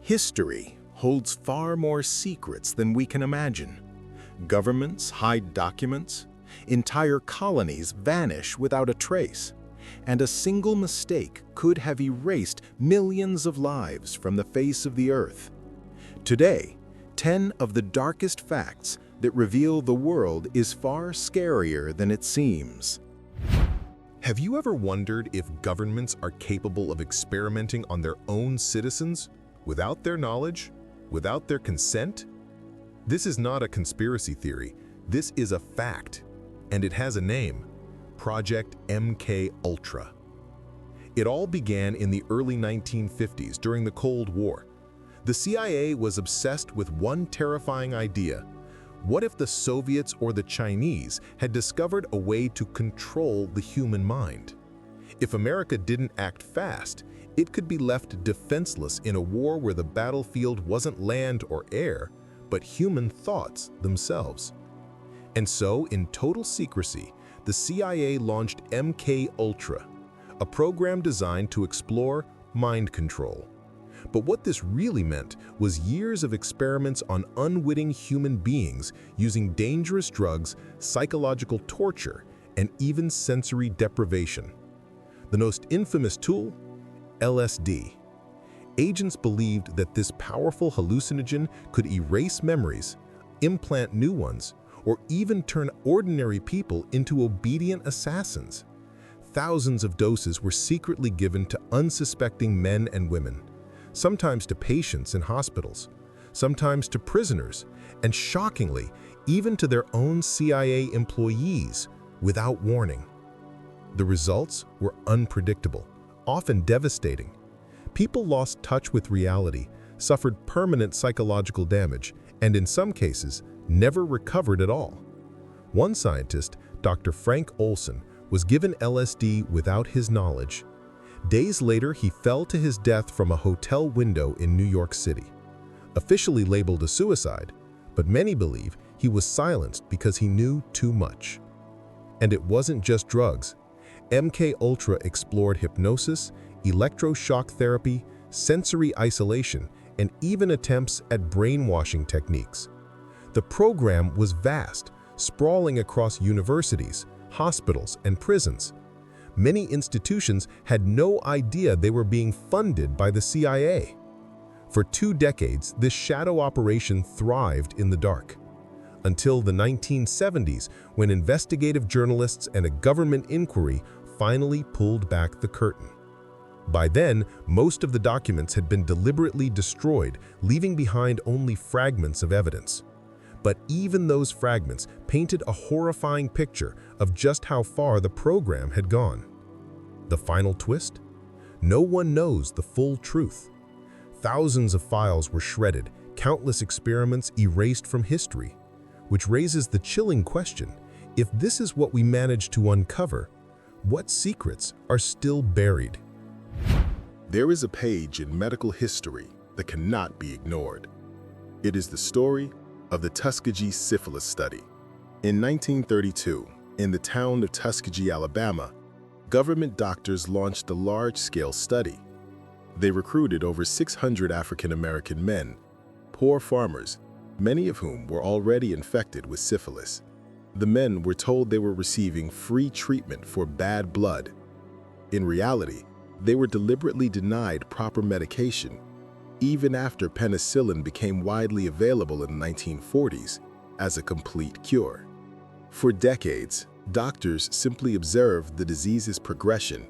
History holds far more secrets than we can imagine. Governments hide documents, entire colonies vanish without a trace, and a single mistake could have erased millions of lives from the face of the earth. Today, 10 of the darkest facts that reveal the world is far scarier than it seems. Have you ever wondered if governments are capable of experimenting on their own citizens without their knowledge, without their consent? This is not a conspiracy theory. This is a fact, and it has a name: Project MK Ultra. It all began in the early 1950s during the Cold War. The CIA was obsessed with one terrifying idea. What if the Soviets or the Chinese had discovered a way to control the human mind? If America didn't act fast, it could be left defenseless in a war where the battlefield wasn't land or air, but human thoughts themselves. And so, in total secrecy, the CIA launched MK Ultra, a program designed to explore mind control. But what this really meant was years of experiments on unwitting human beings using dangerous drugs, psychological torture, and even sensory deprivation. The most infamous tool? LSD. Agents believed that this powerful hallucinogen could erase memories, implant new ones, or even turn ordinary people into obedient assassins. Thousands of doses were secretly given to unsuspecting men and women, sometimes to patients in hospitals, sometimes to prisoners, and shockingly, even to their own CIA employees, without warning. The results were unpredictable, often devastating. People lost touch with reality, suffered permanent psychological damage, and in some cases, never recovered at all. One scientist, Dr. Frank Olson, was given LSD without his knowledge. Days later, he fell to his death from a hotel window in New York City. Officially labeled a suicide, but many believe he was silenced because he knew too much. And it wasn't just drugs. MK Ultra explored hypnosis, electroshock therapy, sensory isolation, and even attempts at brainwashing techniques. The program was vast, sprawling across universities, hospitals, and prisons. Many institutions had no idea they were being funded by the CIA. For 2 decades, this shadow operation thrived in the dark, until the 1970s, when investigative journalists and a government inquiry finally pulled back the curtain. By then, most of the documents had been deliberately destroyed, leaving behind only fragments of evidence. But even those fragments painted a horrifying picture of just how far the program had gone. The final twist? No one knows the full truth. Thousands of files were shredded, countless experiments erased from history, which raises the chilling question: if this is what we managed to uncover, what secrets are still buried? There is a page in medical history that cannot be ignored. It is the story of the Tuskegee syphilis study. In 1932, in the town of Tuskegee, Alabama, government doctors launched a large-scale study. They recruited over 600 African-American men, poor farmers, many of whom were already infected with syphilis. The men were told they were receiving free treatment for bad blood. In reality, they were deliberately denied proper medication, even after penicillin became widely available in the 1940s as a complete cure. For decades, doctors simply observed the disease's progression,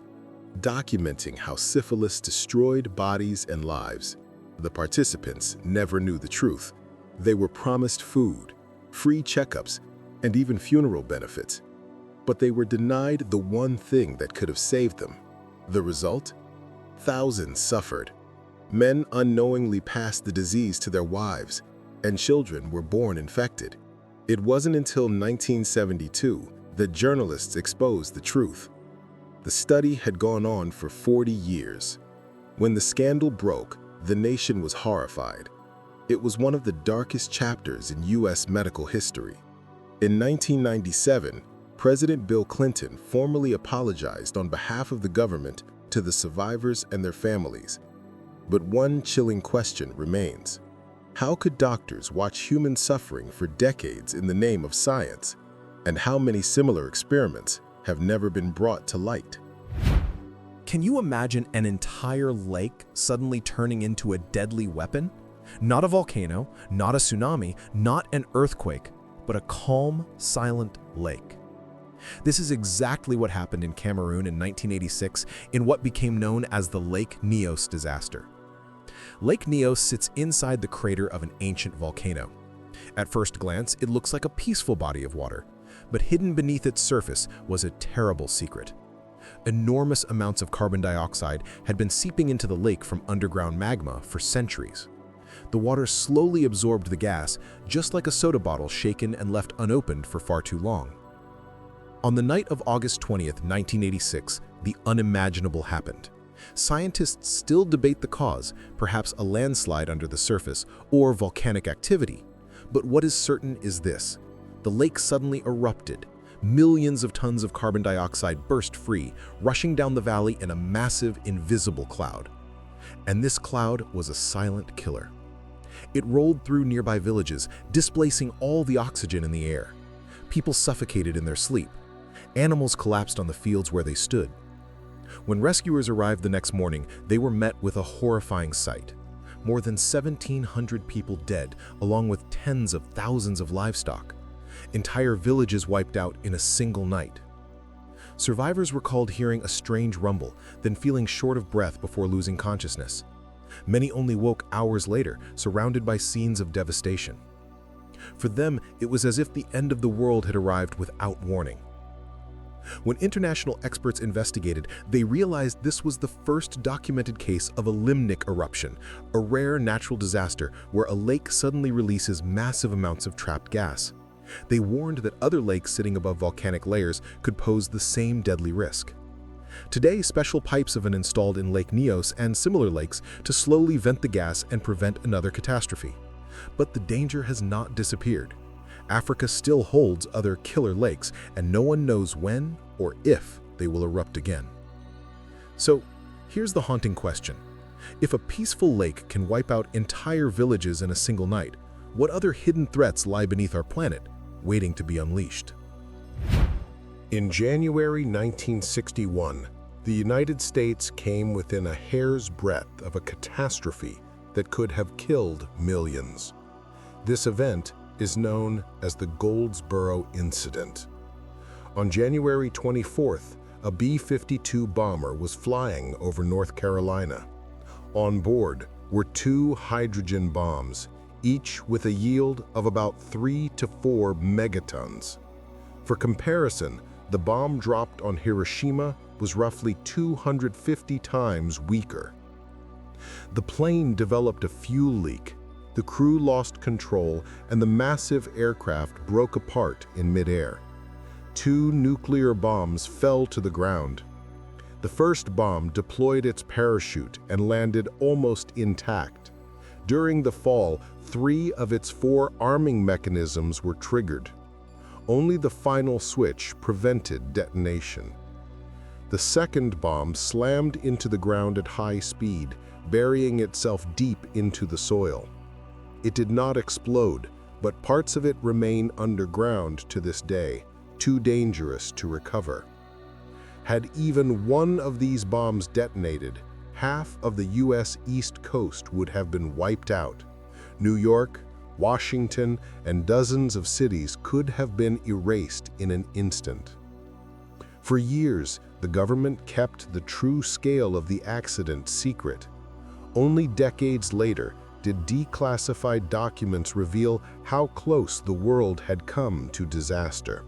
documenting how syphilis destroyed bodies and lives. The participants never knew the truth. They were promised food, free checkups, and even funeral benefits. But they were denied the one thing that could have saved them. The result? Thousands suffered. Men unknowingly passed the disease to their wives, and children were born infected. It wasn't until 1972 that journalists exposed the truth. The study had gone on for 40 years. When the scandal broke, the nation was horrified. It was one of the darkest chapters in U.S. medical history. In 1997, President Bill Clinton formally apologized on behalf of the government to the survivors and their families. But one chilling question remains. How could doctors watch human suffering for decades in the name of science? And how many similar experiments have never been brought to light? Can you imagine an entire lake suddenly turning into a deadly weapon? Not a volcano, not a tsunami, not an earthquake, but a calm, silent lake. This is exactly what happened in Cameroon in 1986 in what became known as the Lake Nyos disaster. Lake Nyos sits inside the crater of an ancient volcano. At first glance, it looks like a peaceful body of water, but hidden beneath its surface was a terrible secret. Enormous amounts of carbon dioxide had been seeping into the lake from underground magma for centuries. The water slowly absorbed the gas, just like a soda bottle shaken and left unopened for far too long. On the night of August 20th, 1986, the unimaginable happened. Scientists still debate the cause, perhaps a landslide under the surface or volcanic activity. But what is certain is this: the lake suddenly erupted. Millions of tons of carbon dioxide burst free, rushing down the valley in a massive, invisible cloud. And this cloud was a silent killer. It rolled through nearby villages, displacing all the oxygen in the air. People suffocated in their sleep. Animals collapsed on the fields where they stood. When rescuers arrived the next morning, they were met with a horrifying sight. More than 1,700 people dead, along with tens of thousands of livestock. Entire villages wiped out in a single night. Survivors recalled hearing a strange rumble, then feeling short of breath before losing consciousness. Many only woke hours later, surrounded by scenes of devastation. For them, it was as if the end of the world had arrived without warning. When international experts investigated, they realized this was the first documented case of a limnic eruption, a rare natural disaster where a lake suddenly releases massive amounts of trapped gas. They warned that other lakes sitting above volcanic layers could pose the same deadly risk. Today, special pipes have been installed in Lake Nyos and similar lakes to slowly vent the gas and prevent another catastrophe. But the danger has not disappeared. Africa still holds other killer lakes, and no one knows when or if they will erupt again. So, here's the haunting question. If a peaceful lake can wipe out entire villages in a single night, what other hidden threats lie beneath our planet, waiting to be unleashed? In January 1961, the United States came within a hair's breadth of a catastrophe that could have killed millions. This event is known as the Goldsboro Incident. On January 24th, a B-52 bomber was flying over North Carolina. On board were 2 hydrogen bombs, each with a yield of about 3 to 4 megatons. For comparison, the bomb dropped on Hiroshima was roughly 250 times weaker. The plane developed a fuel leak, the crew lost control, and the massive aircraft broke apart in midair. 2 nuclear bombs fell to the ground. The first bomb deployed its parachute and landed almost intact. During the fall, 3 of its 4 arming mechanisms were triggered. Only the final switch prevented detonation. The second bomb slammed into the ground at high speed, burying itself deep into the soil. It did not explode, but parts of it remain underground to this day, too dangerous to recover. Had even one of these bombs detonated, half of the U.S. East Coast would have been wiped out. New York, Washington, and dozens of cities could have been erased in an instant. For years, the government kept the true scale of the accident secret. Only decades later did declassified documents reveal how close the world had come to disaster.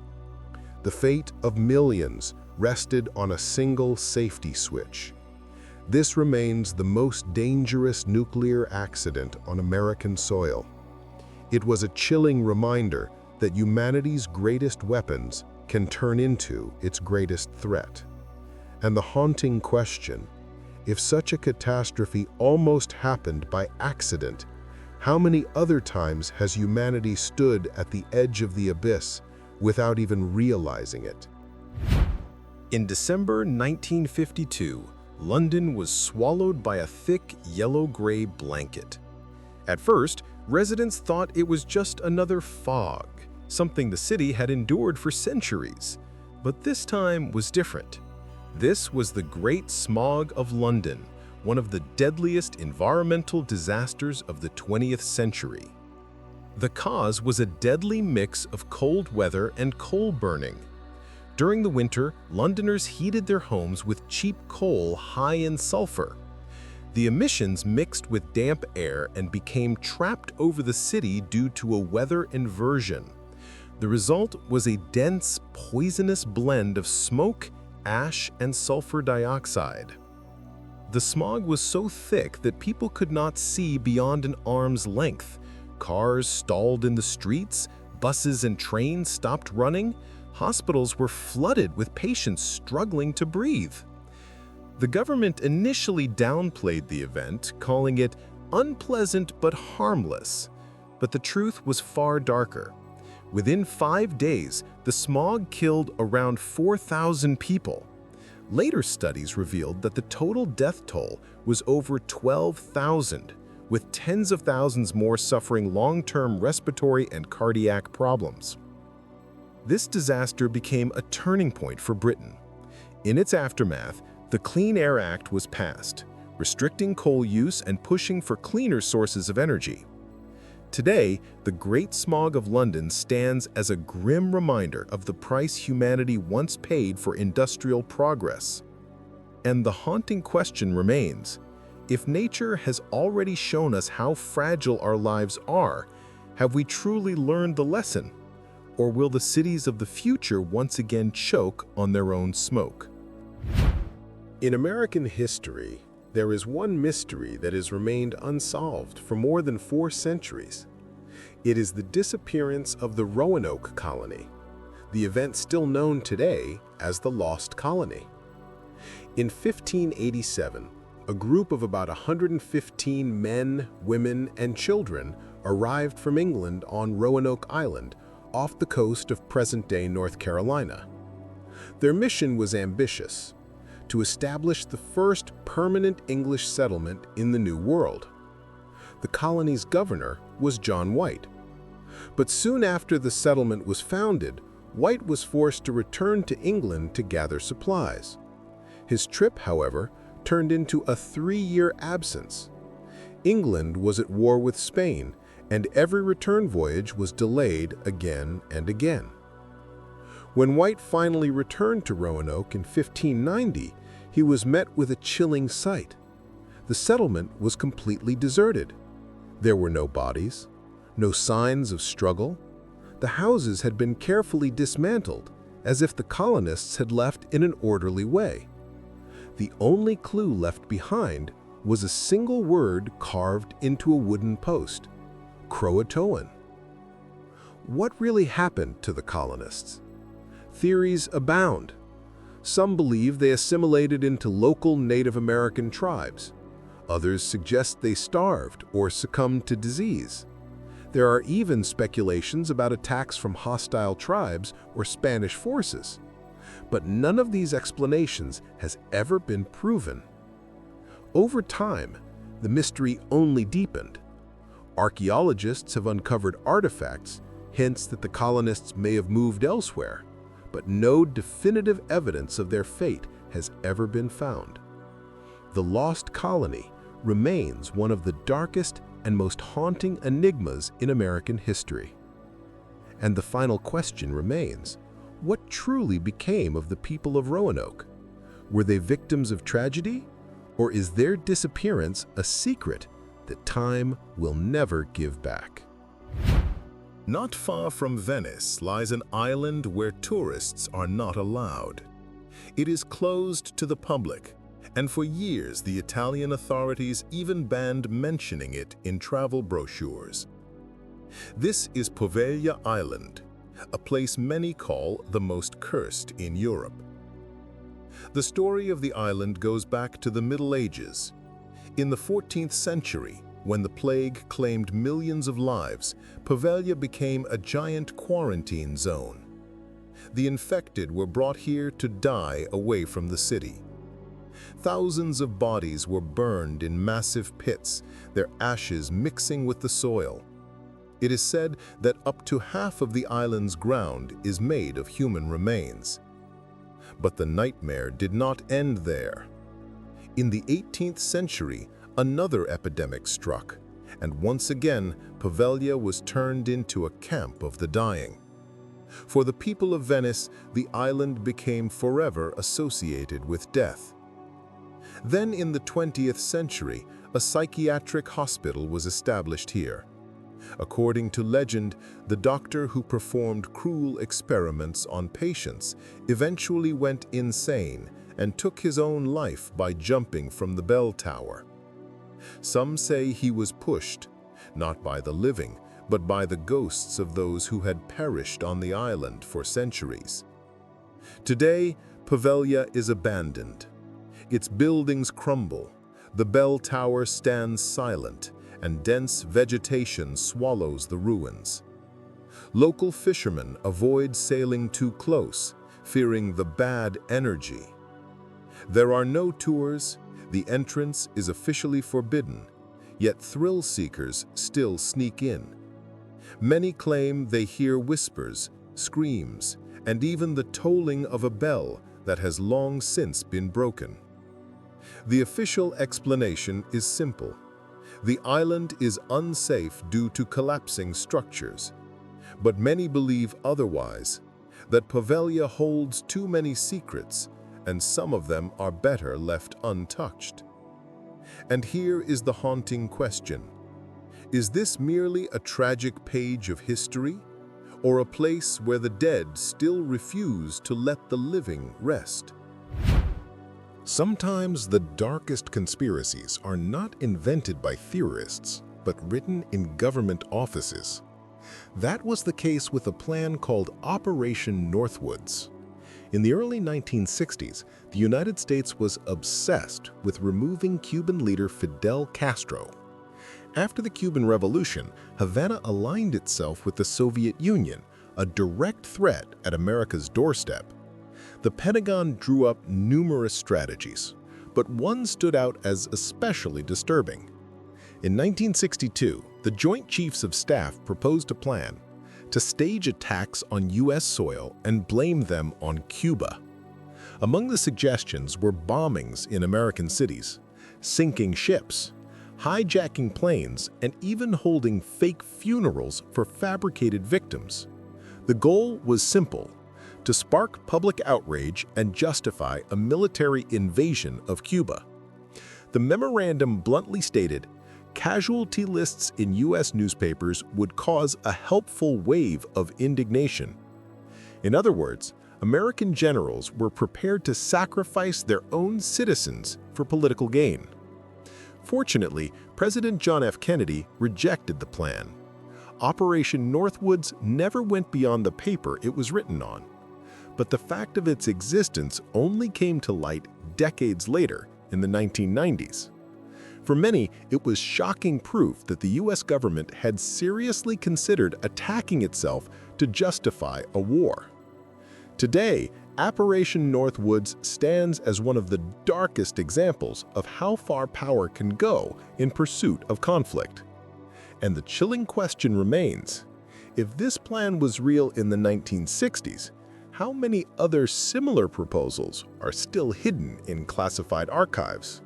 The fate of millions rested on a single safety switch. This remains the most dangerous nuclear accident on American soil. It was a chilling reminder that humanity's greatest weapons can turn into its greatest threat. And the haunting question, if such a catastrophe almost happened by accident, how many other times has humanity stood at the edge of the abyss without even realizing it? In December 1952, London was swallowed by a thick yellow-gray blanket. At first, residents thought it was just another fog, something the city had endured for centuries. But this time was different. This was the Great Smog of London, one of the deadliest environmental disasters of the 20th century. The cause was a deadly mix of cold weather and coal burning. During the winter, Londoners heated their homes with cheap coal high in sulfur. The emissions mixed with damp air and became trapped over the city due to a weather inversion. The result was a dense, poisonous blend of smoke, ash, and sulfur dioxide. The smog was so thick that people could not see beyond an arm's length. Cars stalled in the streets, buses and trains stopped running, hospitals were flooded with patients struggling to breathe. The government initially downplayed the event, calling it unpleasant but harmless. But the truth was far darker. Within 5 days, the smog killed around 4,000 people. Later studies revealed that the total death toll was over 12,000, with tens of thousands more suffering long-term respiratory and cardiac problems. This disaster became a turning point for Britain. In its aftermath, the Clean Air Act was passed, restricting coal use and pushing for cleaner sources of energy. Today, the Great Smog of London stands as a grim reminder of the price humanity once paid for industrial progress. And the haunting question remains, if nature has already shown us how fragile our lives are, have we truly learned the lesson? Or will the cities of the future once again choke on their own smoke? In American history, there is one mystery that has remained unsolved for more than 4 centuries. It is the disappearance of the Roanoke colony, the event still known today as the Lost Colony. In 1587, a group of about 115 men, women, and children arrived from England on Roanoke Island, off the coast of present-day North Carolina. Their mission was ambitious: to establish the first permanent English settlement in the New World. The colony's governor was John White. But soon after the settlement was founded, White was forced to return to England to gather supplies. His trip, however, turned into a 3-year absence. England was at war with Spain, and every return voyage was delayed again and again. When White finally returned to Roanoke in 1590, he was met with a chilling sight. The settlement was completely deserted. There were no bodies, no signs of struggle. The houses had been carefully dismantled, as if the colonists had left in an orderly way. The only clue left behind was a single word carved into a wooden post: Croatoan. What really happened to the colonists? Theories abound. Some believe they assimilated into local Native American tribes. Others suggest they starved or succumbed to disease. There are even speculations about attacks from hostile tribes or Spanish forces. But none of these explanations has ever been proven. Over time, the mystery only deepened. Archaeologists have uncovered artifacts, hints that the colonists may have moved elsewhere, but no definitive evidence of their fate has ever been found. The Lost Colony remains one of the darkest and most haunting enigmas in American history. And the final question remains: what truly became of the people of Roanoke? Were they victims of tragedy, or is their disappearance a secret that time will never give back? Not far from Venice lies an island where tourists are not allowed. It is closed to the public, and for years the Italian authorities even banned mentioning it in travel brochures. This is Poveglia Island, a place many call the most cursed in Europe. The story of the island goes back to the Middle Ages. In the 14th century, when the plague claimed millions of lives, Poveglia became a giant quarantine zone. The infected were brought here to die away from the city. Thousands of bodies were burned in massive pits, their ashes mixing with the soil. It is said that up to half of the island's ground is made of human remains. But the nightmare did not end there. In the 18th century, another epidemic struck, and once again, Poveglia was turned into a camp of the dying. For the people of Venice, the island became forever associated with death. Then in the 20th century, a psychiatric hospital was established here. According to legend, the doctor who performed cruel experiments on patients eventually went insane and took his own life by jumping from the bell tower. Some say he was pushed, not by the living, but by the ghosts of those who had perished on the island for centuries. Today, Poveglia is abandoned. Its buildings crumble, the bell tower stands silent, and dense vegetation swallows the ruins. Local fishermen avoid sailing too close, fearing the bad energy. There are no tours, the entrance is officially forbidden, yet thrill seekers still sneak in. Many claim they hear whispers, screams, and even the tolling of a bell that has long since been broken. The official explanation is simple. The island is unsafe due to collapsing structures. But many believe otherwise, that Poveglia holds too many secrets, and some of them are better left untouched. And here is the haunting question. Is this merely a tragic page of history, or a place where the dead still refuse to let the living rest? Sometimes the darkest conspiracies are not invented by theorists, but written in government offices. That was the case with a plan called Operation Northwoods. In the early 1960s, the United States was obsessed with removing Cuban leader Fidel Castro. After the Cuban Revolution, Havana aligned itself with the Soviet Union, a direct threat at America's doorstep. The Pentagon drew up numerous strategies, but one stood out as especially disturbing. In 1962, the Joint Chiefs of Staff proposed a plan to stage attacks on U.S. soil and blame them on Cuba. Among the suggestions were bombings in American cities, sinking ships, hijacking planes, and even holding fake funerals for fabricated victims. The goal was simple: to spark public outrage and justify a military invasion of Cuba. The memorandum bluntly stated, casualty lists in U.S. newspapers would cause a helpful wave of indignation. In other words, American generals were prepared to sacrifice their own citizens for political gain. Fortunately, President John F. Kennedy rejected the plan. Operation Northwoods never went beyond the paper it was written on. But the fact of its existence only came to light decades later, in the 1990s. For many, it was shocking proof that the U.S. government had seriously considered attacking itself to justify a war. Today, Operation Northwoods stands as one of the darkest examples of how far power can go in pursuit of conflict. And the chilling question remains, if this plan was real in the 1960s, how many other similar proposals are still hidden in classified archives?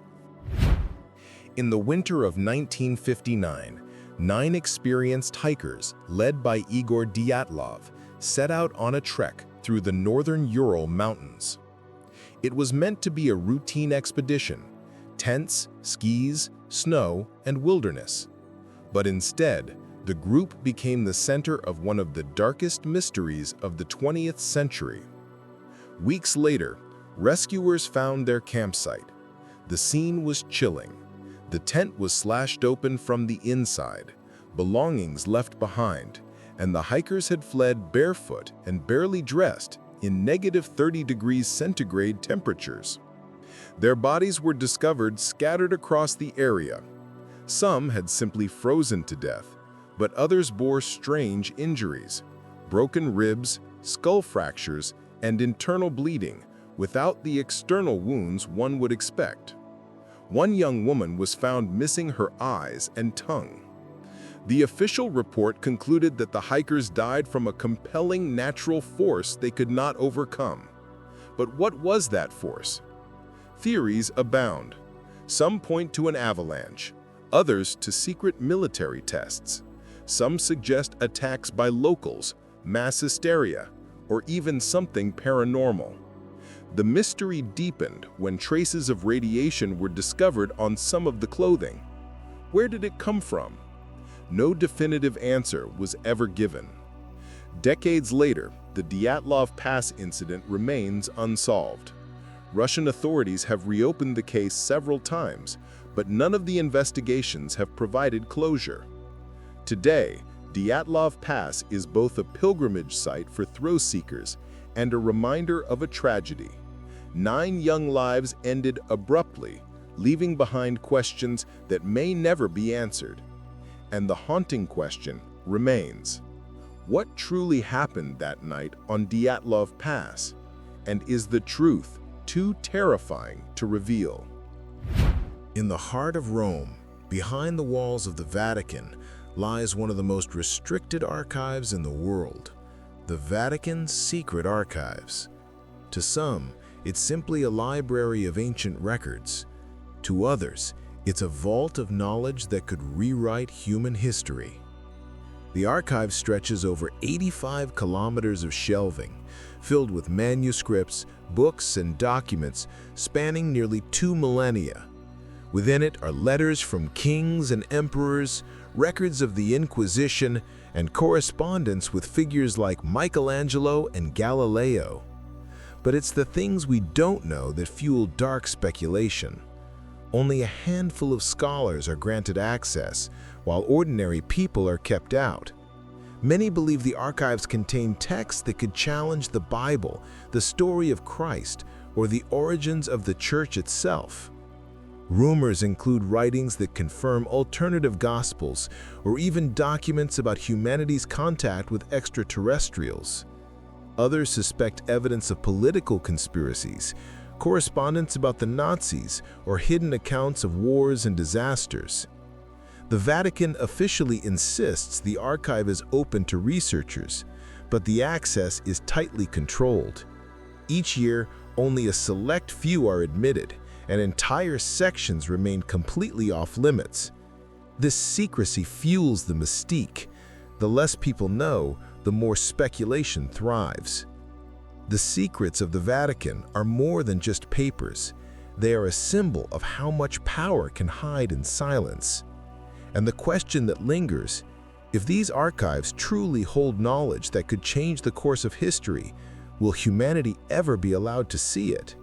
In the winter of 1959, 9 experienced hikers, led by Igor Dyatlov, set out on a trek through the northern Ural Mountains. It was meant to be a routine expedition, tents, skis, snow, and wilderness. But instead, the group became the center of one of the darkest mysteries of the 20th century. Weeks later, rescuers found their campsite. The scene was chilling. The tent was slashed open from the inside, belongings left behind, and the hikers had fled barefoot and barely dressed in negative 30 degrees centigrade temperatures. Their bodies were discovered scattered across the area. Some had simply frozen to death, but others bore strange injuries, broken ribs, skull fractures, and internal bleeding, without the external wounds one would expect. One young woman was found missing her eyes and tongue. The official report concluded that the hikers died from a compelling natural force they could not overcome. But what was that force? Theories abound. Some point to an avalanche, others to secret military tests. Some suggest attacks by locals, mass hysteria, or even something paranormal. The mystery deepened when traces of radiation were discovered on some of the clothing. Where did it come from? No definitive answer was ever given. Decades later, the Dyatlov Pass incident remains unsolved. Russian authorities have reopened the case several times, but none of the investigations have provided closure. Today, Dyatlov Pass is both a pilgrimage site for thrill-seekers and a reminder of a tragedy. 9 young lives ended abruptly, leaving behind questions that may never be answered. And the haunting question remains: what truly happened that night on Dyatlov Pass? And is the truth too terrifying to reveal? In the heart of Rome, behind the walls of the Vatican, lies one of the most restricted archives in the world, the Vatican's secret archives. To some, it's simply a library of ancient records. To others, it's a vault of knowledge that could rewrite human history. The archive stretches over 85 kilometers of shelving, filled with manuscripts, books, and documents spanning nearly 2 millennia. Within it are letters from kings and emperors, records of the Inquisition, and correspondence with figures like Michelangelo and Galileo. But it's the things we don't know that fuel dark speculation. Only a handful of scholars are granted access, while ordinary people are kept out. Many believe the archives contain texts that could challenge the Bible, the story of Christ, or the origins of the Church itself. Rumors include writings that confirm alternative gospels, or even documents about humanity's contact with extraterrestrials. Others suspect evidence of political conspiracies, correspondence about the Nazis, or hidden accounts of wars and disasters. The Vatican officially insists the archive is open to researchers, but the access is tightly controlled. Each year, only a select few are admitted, and entire sections remain completely off-limits. This secrecy fuels the mystique. The less people know, the more speculation thrives. The secrets of the Vatican are more than just papers. They are a symbol of how much power can hide in silence. And the question that lingers, if these archives truly hold knowledge that could change the course of history, will humanity ever be allowed to see it?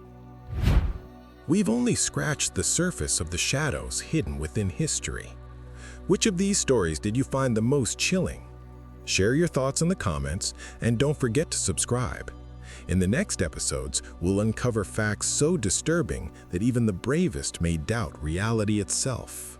We've only scratched the surface of the shadows hidden within history. Which of these stories did you find the most chilling? Share your thoughts in the comments, and don't forget to subscribe. In the next episodes, we'll uncover facts so disturbing that even the bravest may doubt reality itself.